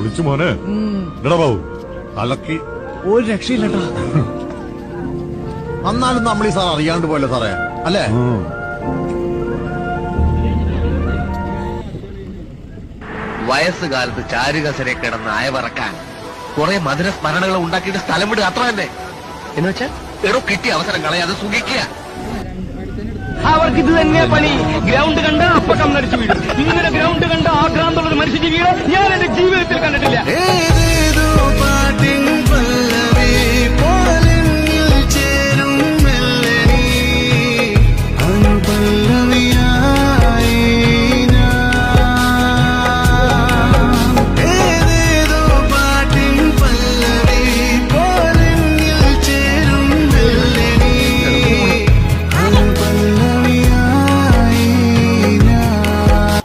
പൊളിച്ചു മോനെ. എടാ ബാബു അലക്കി ഒരു രക്ഷയില്ലട്ടാ. എന്നാലും നമ്മൾ ഈ സാർ അറിയാണ്ട് പോയല്ലോ സാറേ, അല്ലേ? വയസ്സുകാലത്ത് ചാരുകസരെ കിടന്ന് അയവറക്കാൻ കുറെ മധുര സ്മരണകൾ ഉണ്ടാക്കിയിട്ട് സ്ഥലം വിടുക, അത്ര തന്നെ. എന്ന് വെച്ചാൽ എടോ കിട്ടിയ അവസരം കളയാതെ സുഖിക്കുക. അവർക്ക് ഇത് തന്നെയാ പണി. ഗ്രൗണ്ട് കണ്ട അപ്പ കണ്ണടിച്ചു വീഴും. ഇങ്ങനെ ഗ്രൗണ്ട് കണ്ട ആക്രാന്തമുള്ള മനുഷ്യജീവികളെ ഞാൻ എന്റെ ജീവിതത്തിൽ കണ്ടിട്ടില്ല.